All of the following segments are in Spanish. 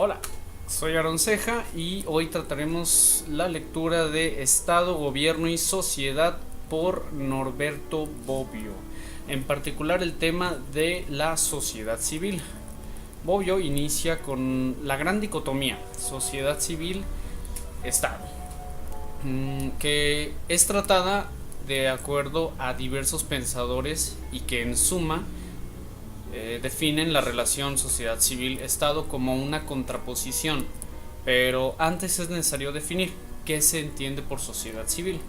Hola, soy Aaron Ceja y hoy trataremos la lectura de Estado, Gobierno y Sociedad por Norberto Bobbio, en particular el tema de la sociedad civil. Bobbio inicia con la gran dicotomía sociedad civil-Estado, que es tratada de acuerdo a diversos pensadores y que en suma definen la relación sociedad civil-Estado como una contraposición, pero antes es necesario definir qué se entiende por sociedad civil.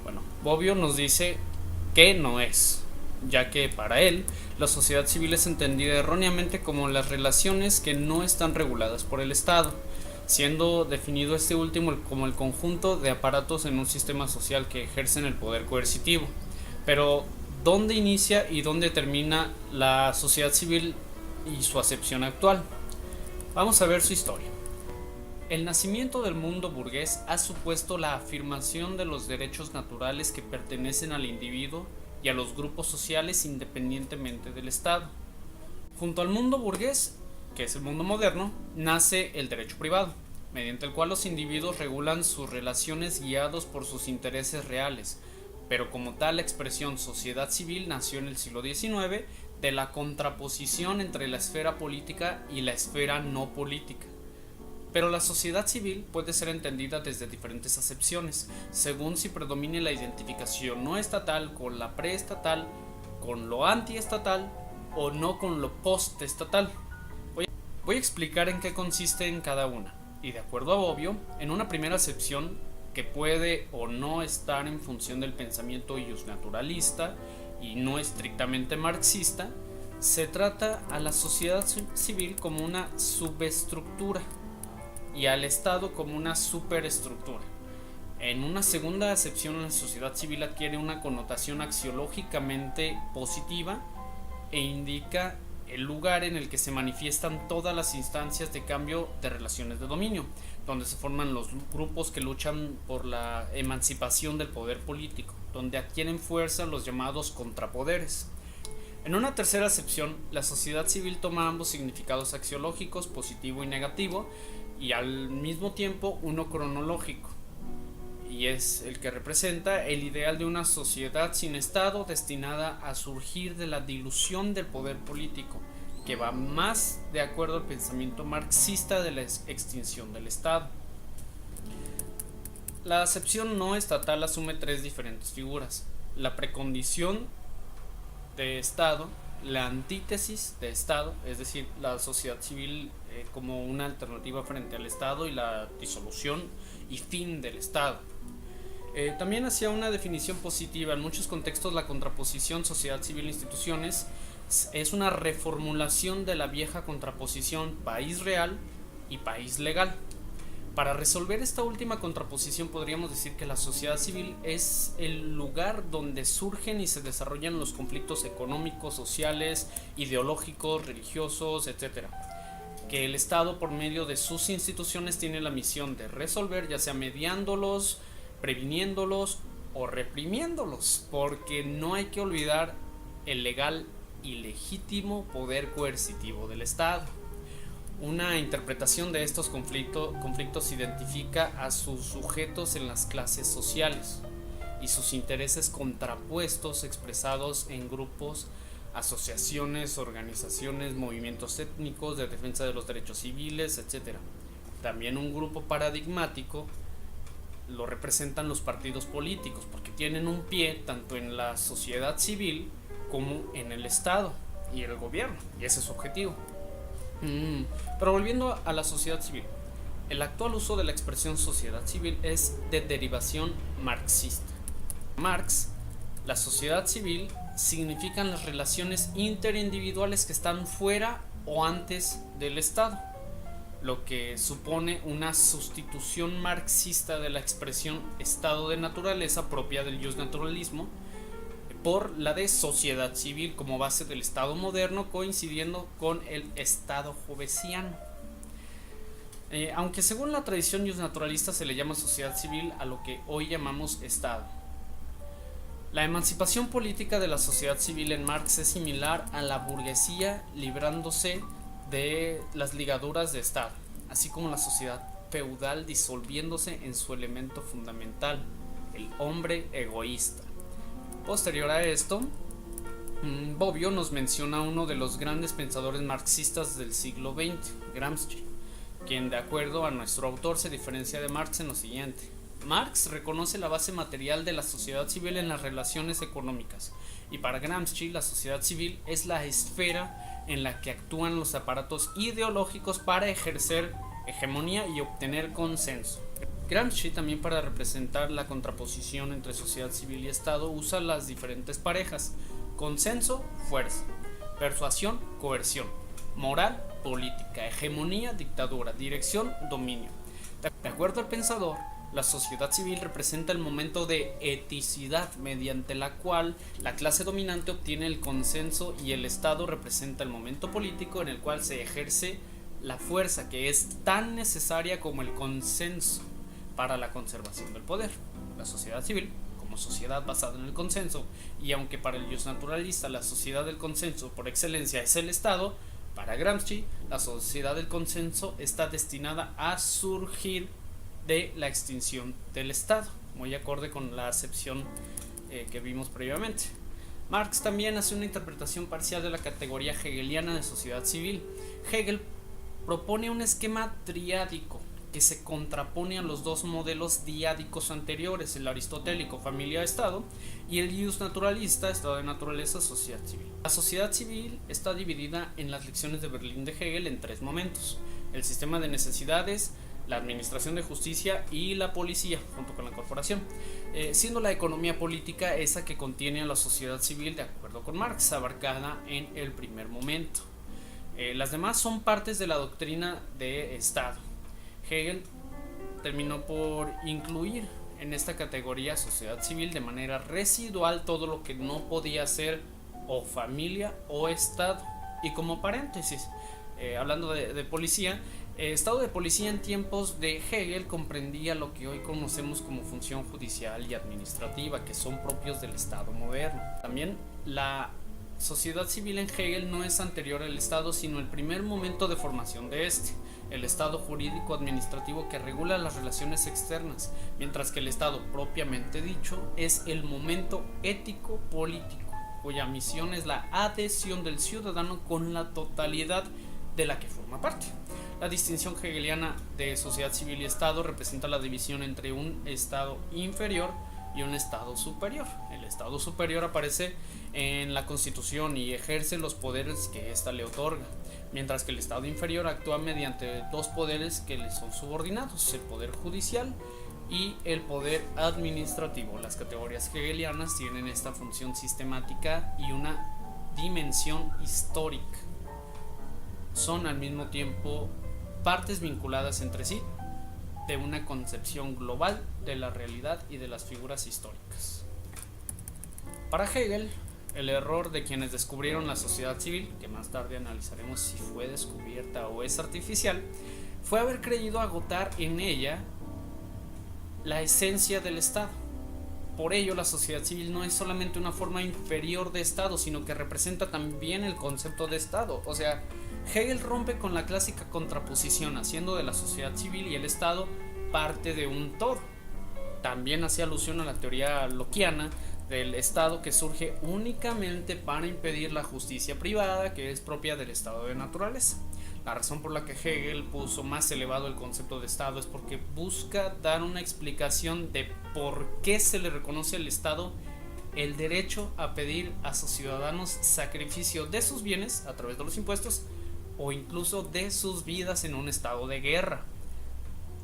Bueno, Bobbio nos dice que no es, ya que para él la sociedad civil es entendida erróneamente como las relaciones que no están reguladas por el Estado, siendo definido este último como el conjunto de aparatos en un sistema social que ejercen el poder coercitivo. Pero ¿dónde inicia y dónde termina la sociedad civil y su acepción actual? Vamos a ver su historia. El nacimiento del mundo burgués ha supuesto la afirmación de los derechos naturales que pertenecen al individuo y a los grupos sociales independientemente del Estado. Junto al mundo burgués, que es el mundo moderno, nace el derecho privado, mediante el cual los individuos regulan sus relaciones guiados por sus intereses reales, pero como tal la expresión sociedad civil nació en el siglo XIX de la contraposición entre la esfera política y la esfera no política. Pero la sociedad civil puede ser entendida desde diferentes acepciones, según si predomine la identificación no estatal con la preestatal, con lo antiestatal o no con lo postestatal. Voy a explicar en qué consiste en cada una, y de acuerdo a Bobbio, en una primera acepción que puede o no estar en función del pensamiento justnaturalista y no estrictamente marxista, se trata a la sociedad civil como una subestructura y al Estado como una superestructura. En una segunda acepción, la sociedad civil adquiere una connotación axiológicamente positiva e indica el lugar en el que se manifiestan todas las instancias de cambio de relaciones de dominio, donde se forman los grupos que luchan por la emancipación del poder político, donde adquieren fuerza los llamados contrapoderes. En una tercera acepción, la sociedad civil toma ambos significados axiológicos, positivo y negativo, y al mismo tiempo uno cronológico, y es el que representa el ideal de una sociedad sin Estado destinada a surgir de la dilución del poder político, que va más de acuerdo al pensamiento marxista de la extinción del Estado. La acepción no estatal asume tres diferentes figuras: la precondición de Estado, la antítesis de Estado, es decir, la sociedad civil como una alternativa frente al Estado, y la disolución y fin del Estado. También hacía una definición positiva. En muchos contextos la contraposición sociedad civil-instituciones es una reformulación de la vieja contraposición país real y país legal. Para resolver esta última contraposición podríamos decir que la sociedad civil es el lugar donde surgen y se desarrollan los conflictos económicos, sociales, ideológicos, religiosos, etc., que el Estado por medio de sus instituciones tiene la misión de resolver, ya sea mediándolos, previniéndolos o reprimiéndolos, porque no hay que olvidar el legal y legítimo poder coercitivo del Estado. Una interpretación de estos conflictos identifica a sus sujetos en las clases sociales y sus intereses contrapuestos expresados en grupos, asociaciones, organizaciones, movimientos étnicos de defensa de los derechos civiles, etc. También un grupo paradigmático lo representan los partidos políticos, porque tienen un pie tanto en la sociedad civil como en el Estado y el gobierno, y ese es su objetivo. Pero volviendo a la sociedad civil, el actual uso de la expresión sociedad civil es de derivación marxista. Marx, la sociedad civil significan las relaciones interindividuales que están fuera o antes del Estado, lo que supone una sustitución marxista de la expresión estado de naturaleza propia del justnaturalismo por la de sociedad civil como base del Estado moderno, coincidiendo con el Estado jovesiano. Aunque según la tradición justnaturalista se le llama sociedad civil a lo que hoy llamamos Estado. La emancipación política de la sociedad civil en Marx es similar a la burguesía librándose de las ligaduras de Estado. así como la sociedad feudal disolviéndose en su elemento fundamental, el hombre egoísta. Posterior a esto, Bobbio nos menciona uno de los grandes pensadores marxistas del siglo XX, Gramsci, quien de acuerdo a nuestro autor se diferencia de Marx en lo siguiente. Marx reconoce la base material de la sociedad civil en las relaciones económicas, y para Gramsci la sociedad civil es la esfera en la que actúan los aparatos ideológicos para ejercer hegemonía y obtener consenso. Gramsci también, para representar la contraposición entre sociedad civil y Estado, usa las diferentes parejas: consenso, fuerza; persuasión, coerción; moral, política; hegemonía, dictadura; dirección, dominio. De acuerdo al pensador, la sociedad civil representa el momento de eticidad mediante la cual la clase dominante obtiene el consenso, y el Estado representa el momento político en el cual se ejerce la fuerza que es tan necesaria como el consenso para la conservación del poder. La sociedad civil, como sociedad basada en el consenso, y aunque para el justnaturalista la sociedad del consenso por excelencia es el Estado, para Gramsci la sociedad del consenso está destinada a surgir de la extinción del Estado, muy acorde con la acepción que vimos previamente. Marx también hace una interpretación parcial de la categoría hegeliana de sociedad civil. Hegel propone un esquema triádico que se contrapone a los dos modelos diádicos anteriores, el aristotélico familia-estado y el justnaturalista estado de naturaleza, sociedad civil. La sociedad civil está dividida en las lecciones de Berlín de Hegel en tres momentos: el sistema de necesidades, la administración de justicia y la policía, junto con la corporación, siendo la economía política esa que contiene a la sociedad civil, de acuerdo con Marx, abarcada en el primer momento. Las demás son partes de la doctrina de Estado. Hegel terminó por incluir en esta categoría sociedad civil de manera residual todo lo que no podía ser o familia o Estado. Y como paréntesis, hablando de policía, estado de policía en tiempos de Hegel comprendía lo que hoy conocemos como función judicial y administrativa, que son propios del Estado moderno. También la sociedad civil en Hegel no es anterior al Estado, sino el primer momento de formación de este, el Estado jurídico administrativo que regula las relaciones externas, mientras que el Estado propiamente dicho es el momento ético político, cuya misión es la adhesión del ciudadano con la totalidad de la que forma parte. La distinción hegeliana de sociedad civil y Estado representa la división entre un Estado inferior y un Estado superior. El Estado superior aparece en la Constitución y ejerce los poderes que ésta le otorga, mientras que el Estado inferior actúa mediante dos poderes que le son subordinados: el poder judicial y el poder administrativo. Las categorías hegelianas tienen esta función sistemática y una dimensión histórica. Son al mismo tiempo partes vinculadas entre sí de una concepción global de la realidad y de las figuras históricas. Para Hegel, el error de quienes descubrieron la sociedad civil, que más tarde analizaremos si fue descubierta o es artificial, fue haber creído agotar en ella la esencia del Estado. Por ello, la sociedad civil no es solamente una forma inferior de Estado, sino que representa también el concepto de Estado. O sea, Hegel rompe con la clásica contraposición, haciendo de la sociedad civil y el Estado parte de un todo. También hace alusión a la teoría lockeana del Estado, que surge únicamente para impedir la justicia privada, que es propia del estado de naturaleza. La razón por la que Hegel puso más elevado el concepto de Estado es porque busca dar una explicación de por qué se le reconoce al Estado el derecho a pedir a sus ciudadanos sacrificio de sus bienes a través de los impuestos o incluso de sus vidas en un estado de guerra.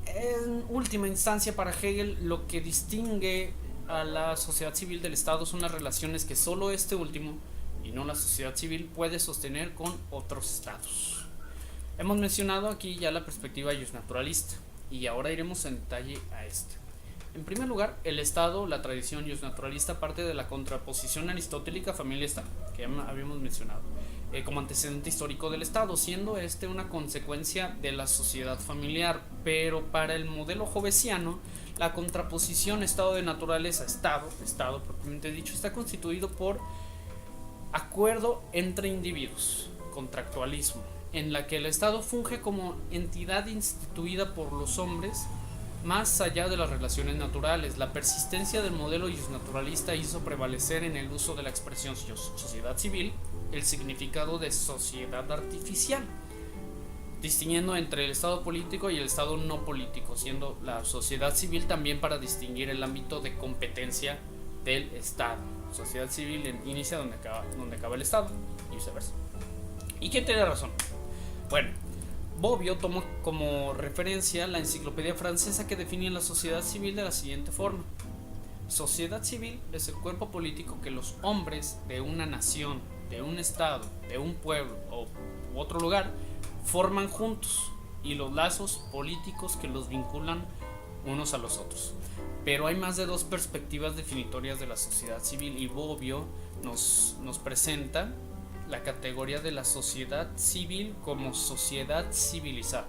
En última instancia, para Hegel, lo que distingue a la sociedad civil del Estado son las relaciones que solo este último, y no la sociedad civil, puede sostener con otros estados. Hemos mencionado aquí ya la perspectiva justnaturalista, y ahora iremos en detalle a este. En primer lugar, el Estado, la tradición justnaturalista, parte de la contraposición aristotélica familia-Estado, que ya habíamos mencionado, como antecedente histórico del Estado, siendo este una consecuencia de la sociedad familiar. Pero para el modelo hobbesiano, la contraposición estado de naturaleza, Estado propiamente dicho, está constituido por acuerdo entre individuos, contractualismo, en la que el Estado funge como entidad instituida por los hombres más allá de las relaciones naturales. La persistencia del modelo naturalista hizo prevalecer en el uso de la expresión sociedad civil el significado de sociedad artificial, distinguiendo entre el Estado político y el Estado no político, siendo la sociedad civil también para distinguir el ámbito de competencia del Estado. Sociedad civil inicia donde acaba el Estado y viceversa. ¿Y quién tiene razón? Bueno, Bobbio tomó como referencia la enciclopedia francesa que definía la sociedad civil de la siguiente forma: sociedad civil es el cuerpo político que los hombres de una nación, de un estado, de un pueblo u otro lugar forman juntos, y los lazos políticos que los vinculan unos a los otros. Pero hay más de dos perspectivas definitorias de la sociedad civil, y Bobbio nos presenta la categoría de la sociedad civil como sociedad civilizada.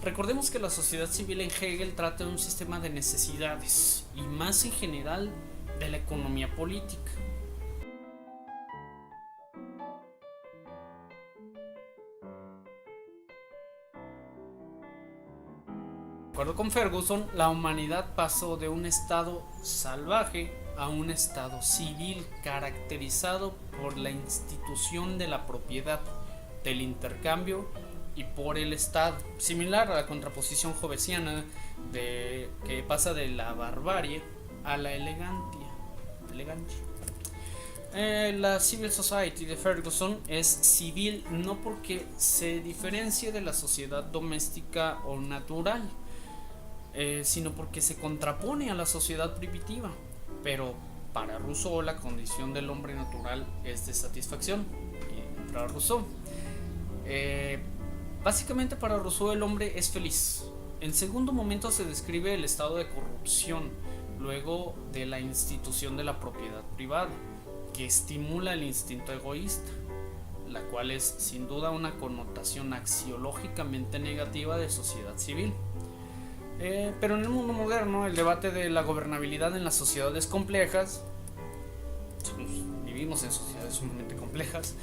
Recordemos que la sociedad civil en Hegel trata de un sistema de necesidades y más en general de la economía política. De acuerdo con Ferguson, la humanidad pasó de un estado salvaje a un estado civil caracterizado por la institución de la propiedad, del intercambio y por el Estado, similar a la contraposición hobbesiana que pasa de la barbarie a la elegancia. La Civil Society de Ferguson es civil no porque se diferencie de la sociedad doméstica o natural, sino porque se contrapone a la sociedad primitiva. Pero para Rousseau la condición del hombre natural es de satisfacción. Y para Rousseau, básicamente para Rousseau el hombre es feliz. En segundo momento se describe el estado de corrupción luego de la institución de la propiedad privada, que estimula el instinto egoísta, la cual es sin duda una connotación axiológicamente negativa de sociedad civil. Pero en el mundo moderno, el debate de la gobernabilidad en las sociedades complejas, vivimos en sociedades sumamente complejas,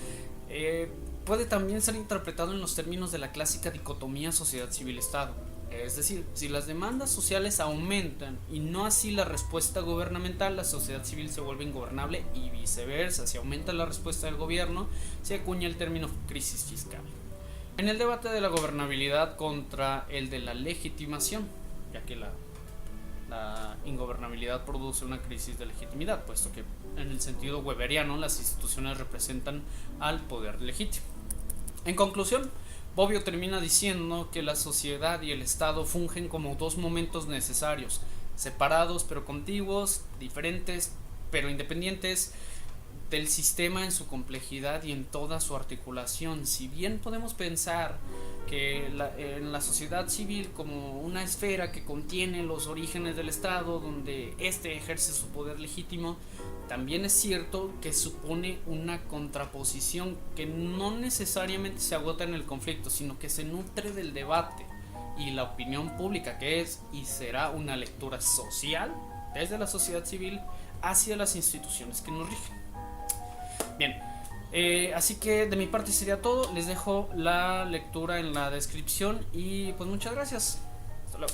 puede también ser interpretado en los términos de la clásica dicotomía sociedad civil-estado. Es decir, si las demandas sociales aumentan y no así la respuesta gubernamental, la sociedad civil se vuelve ingobernable, y viceversa, si aumenta la respuesta del gobierno, se acuña el término crisis fiscal. En el debate de la gobernabilidad contra el de la legitimación, ya que la ingobernabilidad produce una crisis de legitimidad, puesto que en el sentido weberiano las instituciones representan al poder legítimo. En conclusión, Bobbio termina diciendo que la sociedad y el Estado fungen como dos momentos necesarios, separados pero contiguos, diferentes pero independientes del sistema en su complejidad y en toda su articulación. Si bien podemos pensar que en la sociedad civil como una esfera que contiene los orígenes del Estado, donde éste ejerce su poder legítimo, también es cierto que supone una contraposición que no necesariamente se agota en el conflicto, sino que se nutre del debate y la opinión pública, que es y será una lectura social desde la sociedad civil hacia las instituciones que nos rigen. Bien, así que de mi parte sería todo. Les dejo la lectura en la descripción y pues muchas gracias. Hasta luego.